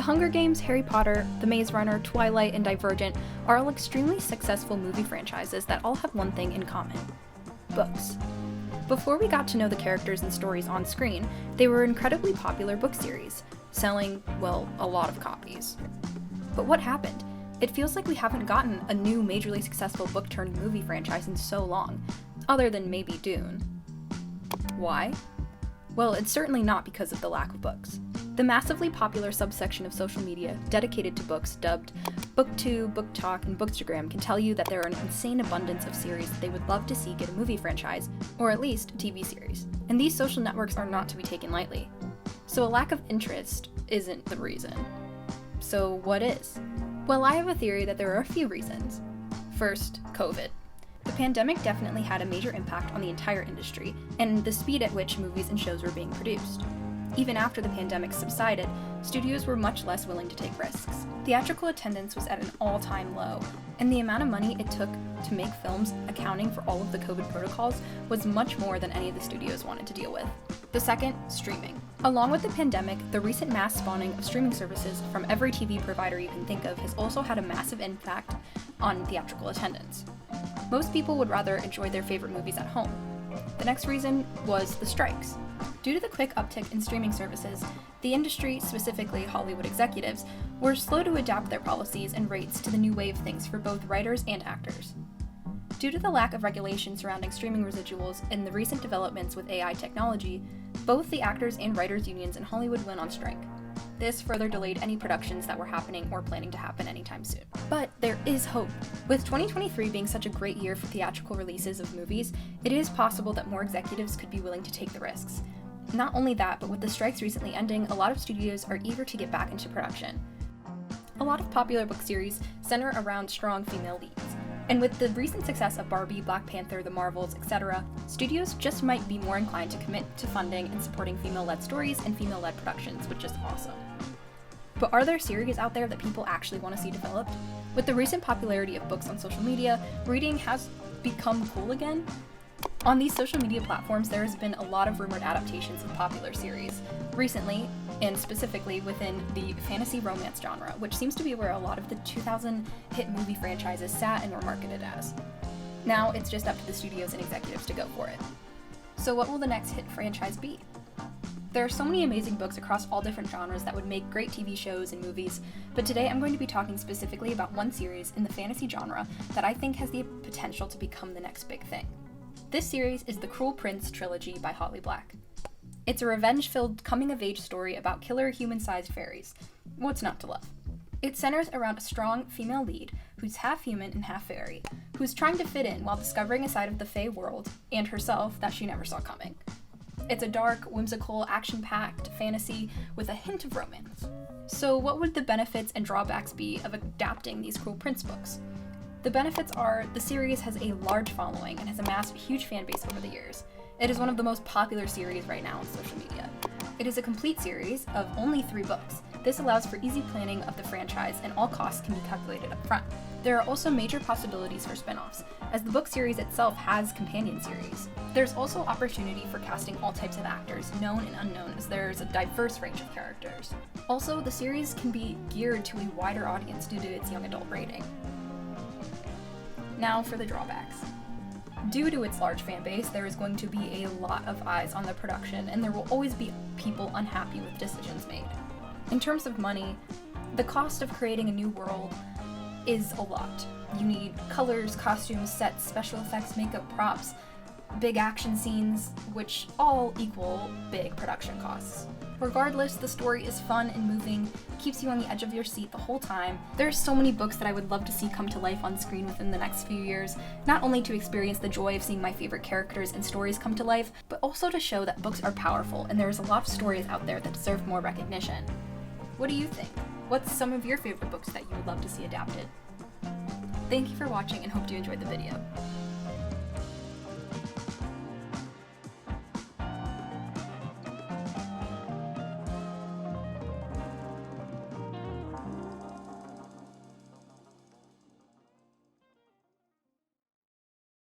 Hunger Games, Harry Potter, The Maze Runner, Twilight, and Divergent are all extremely successful movie franchises that all have one thing in common: books. Before we got to know the characters and stories on screen, they were incredibly popular book series, selling, well, a lot of copies. But what happened? It feels like we haven't gotten a new majorly successful book-turned-movie franchise in so long, other than maybe Dune. Why? Well, it's certainly not because of the lack of books. The massively popular subsection of social media dedicated to books, dubbed BookTube, BookTok, and Bookstagram, can tell you that there are an insane abundance of series that they would love to see get a movie franchise, or at least a TV series. And these social networks are not to be taken lightly. So a lack of interest isn't the reason. So what is? Well, I have a theory that there are a few reasons. First, COVID. The pandemic definitely had a major impact on the entire industry, and the speed at which movies and shows were being produced. Even after the pandemic subsided, studios were much less willing to take risks. Theatrical attendance was at an all-time low, and the amount of money it took to make films accounting for all of the COVID protocols was much more than any of the studios wanted to deal with. The second, streaming. Along with the pandemic, the recent mass spawning of streaming services from every TV provider you can think of has also had a massive impact on theatrical attendance. Most people would rather enjoy their favorite movies at home. The next reason was the strikes. Due to the quick uptick in streaming services, the industry, specifically Hollywood executives, were slow to adapt their policies and rates to the new way of things for both writers and actors. Due to the lack of regulation surrounding streaming residuals and the recent developments with AI technology, both the actors and writers unions in Hollywood went on strike. This further delayed any productions that were happening or planning to happen anytime soon. But there is hope. With 2023 being such a great year for theatrical releases of movies, it is possible that more executives could be willing to take the risks. Not only that, but with the strikes recently ending, a lot of studios are eager to get back into production. A lot of popular book series center around strong female leads. And with the recent success of Barbie, Black Panther, The Marvels, etc., studios just might be more inclined to commit to funding and supporting female-led stories and female-led productions, which is awesome. But are there series out there that people actually want to see developed? With the recent popularity of books on social media, reading has become cool again. On these social media platforms, there has been a lot of rumored adaptations of popular series. Recently, and specifically within the fantasy romance genre, which seems to be where a lot of the 2000 hit movie franchises sat and were marketed as. Now it's just up to the studios and executives to go for it. So what will the next hit franchise be? There are so many amazing books across all different genres that would make great TV shows and movies, but today I'm going to be talking specifically about one series in the fantasy genre that I think has the potential to become the next big thing. This series is the Cruel Prince trilogy by Holly Black. It's a revenge-filled coming-of-age story about killer human-sized fairies. What's not to love? It centers around a strong female lead who's half human and half fairy, who's trying to fit in while discovering a side of the Fae world and herself that she never saw coming. It's a dark, whimsical, action-packed fantasy with a hint of romance. So what would the benefits and drawbacks be of adapting these Cruel Prince books? The benefits are the series has a large following and has amassed a huge fan base over the years. It is one of the most popular series right now on social media. It is a complete series of only 3 books. This allows for easy planning of the franchise, and all costs can be calculated up front. There are also major possibilities for spin-offs, as the book series itself has companion series. There's also opportunity for casting all types of actors, known and unknown, as there's a diverse range of characters. Also, the series can be geared to a wider audience due to its young adult rating. Now for the drawbacks. Due to its large fan base, there is going to be a lot of eyes on the production, and there will always be people unhappy with decisions made. In terms of money, the cost of creating a new world is a lot. You need colors, costumes, sets, special effects, makeup, props, big action scenes, which all equal big production costs. Regardless, the story is fun and moving, keeps you on the edge of your seat the whole time. There are so many books that I would love to see come to life on screen within the next few years, not only to experience the joy of seeing my favorite characters and stories come to life, but also to show that books are powerful and there is a lot of stories out there that deserve more recognition. What do you think? What's some of your favorite books that you would love to see adapted? Thank you for watching and hope you enjoyed the video.